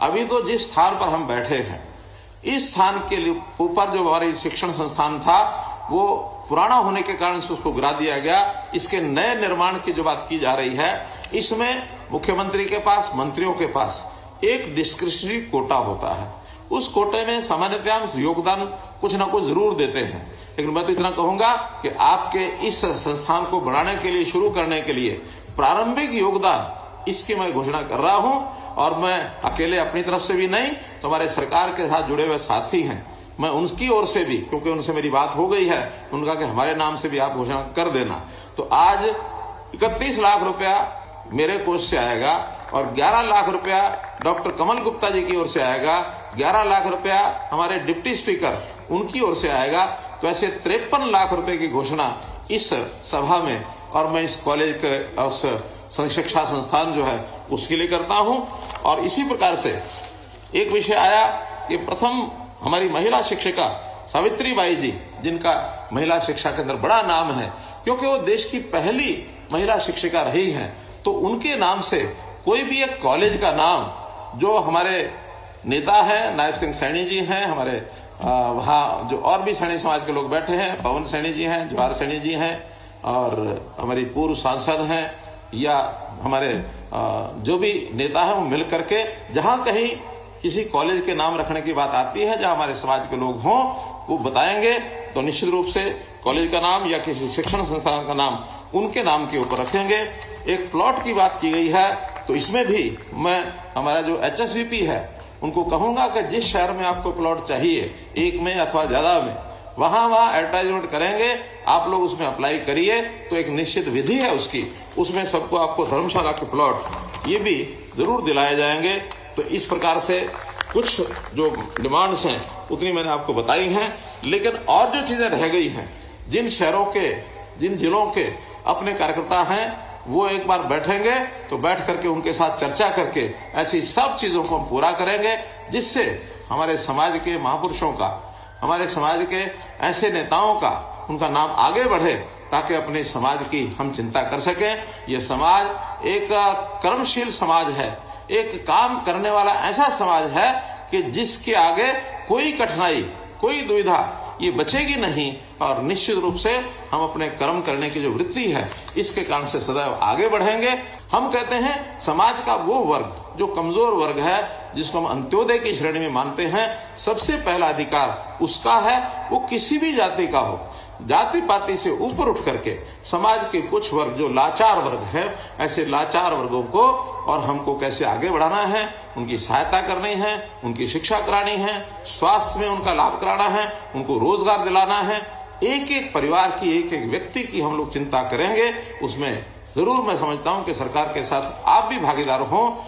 अभी तो जिस स्थान पर हम बैठे हैं, इस स्थान के ऊपर जो हमारी शिक्षण संस्थान था वो पुराना होने के कारण से उसको गिरा दिया गया। इसके नए निर्माण की जो बात की जा रही है, इसमें मुख्यमंत्री के पास, मंत्रियों के पास एक डिस्क्रिशनरी कोटा होता है। उस कोटे में सामान्यतः हम योगदान कुछ ना कुछ जरूर देते हैं, लेकिन मैं तो इतना कहूंगा कि आपके इस संस्थान को बढ़ाने के लिए, शुरू करने के लिए प्रारंभिक योगदान इसकी मैं घोषणा कर रहा हूं। और मैं अकेले अपनी तरफ से भी नहीं, तो हमारे सरकार के साथ जुड़े हुए साथी हैं, मैं उनकी ओर से भी, क्योंकि उनसे मेरी बात हो गई है, उनका कि हमारे नाम से भी आप घोषणा कर देना। तो आज 31 लाख रुपया मेरे कोष से आएगा और 11 लाख रुपया डॉक्टर कमल गुप्ता जी की ओर से आएगा, 11 लाख रुपया हमारे डिप्टी स्पीकर उनकी ओर से आएगा। तो ऐसे 53 लाख रुपए की घोषणा इस सभा में और मैं इस कॉलेज के उस शिक्षा संस्थान जो है उसके लिए करता हूं। और इसी प्रकार से एक विषय आया कि प्रथम हमारी महिला शिक्षिका सावित्रीबाई जी, जिनका महिला शिक्षा के अंदर बड़ा नाम है क्योंकि वो देश की पहली महिला शिक्षिका रही हैं, तो उनके नाम से कोई भी एक कॉलेज का नाम, जो हमारे नेता हैं नायब सिंह सैनी जी हैं, हमारे वहां जो और भी सैनी समाज के लोग बैठे हैं, पवन सैनी जी हैं, जवाहर सैनी जी हैं और हमारी पूर्व सांसद हैं, या हमारे जो भी नेता है वो मिल करके जहां कहीं किसी कॉलेज के नाम रखने की बात आती है, जहां हमारे समाज के लोग हों, वो बताएंगे तो निश्चित रूप से कॉलेज का नाम या किसी शिक्षण संस्थान का नाम उनके नाम के ऊपर रखेंगे। एक प्लॉट की बात की गई है, तो इसमें भी मैं हमारा जो HSVP है उनको कहूंगा कि जिस शहर में आपको प्लॉट चाहिए, एक में अथवा ज्यादा में, वहां एडवर्टाइजमेंट करेंगे, आप लोग उसमें अप्लाई करिए। तो एक निश्चित विधि है उसकी, उसमें सबको आपको धर्मशाला के प्लॉट ये भी जरूर दिलाए जाएंगे। तो इस प्रकार से कुछ जो डिमांड्स हैं उतनी मैंने आपको बताई हैं, लेकिन और जो चीजें रह गई हैं, जिन शहरों के, जिन जिलों के अपने कार्यकर्ता हैं, वो एक बार बैठेंगे तो बैठ करके उनके साथ चर्चा करके ऐसी सब चीजों को हम पूरा करेंगे, जिससे हमारे समाज के महापुरुषों का, हमारे समाज के ऐसे नेताओं का, उनका नाम आगे बढ़े, ताकि अपने समाज की हम चिंता कर सकें। यह समाज एक कर्मशील समाज है, एक काम करने वाला ऐसा समाज है कि जिसके आगे कोई कठिनाई, कोई दुविधा ये बचेगी नहीं। और निश्चित रूप से हम अपने कर्म करने की जो वृत्ति है, इसके कारण से सदैव आगे बढ़ेंगे। हम कहते हैं समाज का वो वर्ग जो कमजोर वर्ग है, जिसको हम अंत्योदय की श्रेणी में मानते हैं, सबसे पहला अधिकार उसका है, वो किसी भी जाति का हो। जाति पाति से ऊपर उठ करके समाज के कुछ वर्ग जो लाचार वर्ग है, ऐसे लाचार वर्गों को और हमको कैसे आगे बढ़ाना है, उनकी सहायता करनी है, उनकी शिक्षा करानी है, स्वास्थ्य में उनका लाभ कराना है, उनको रोजगार दिलाना है। एक एक परिवार की, एक एक व्यक्ति की हम लोग चिंता करेंगे। उसमें जरूर मैं समझता हूं कि सरकार के साथ आप भी भागीदार हों।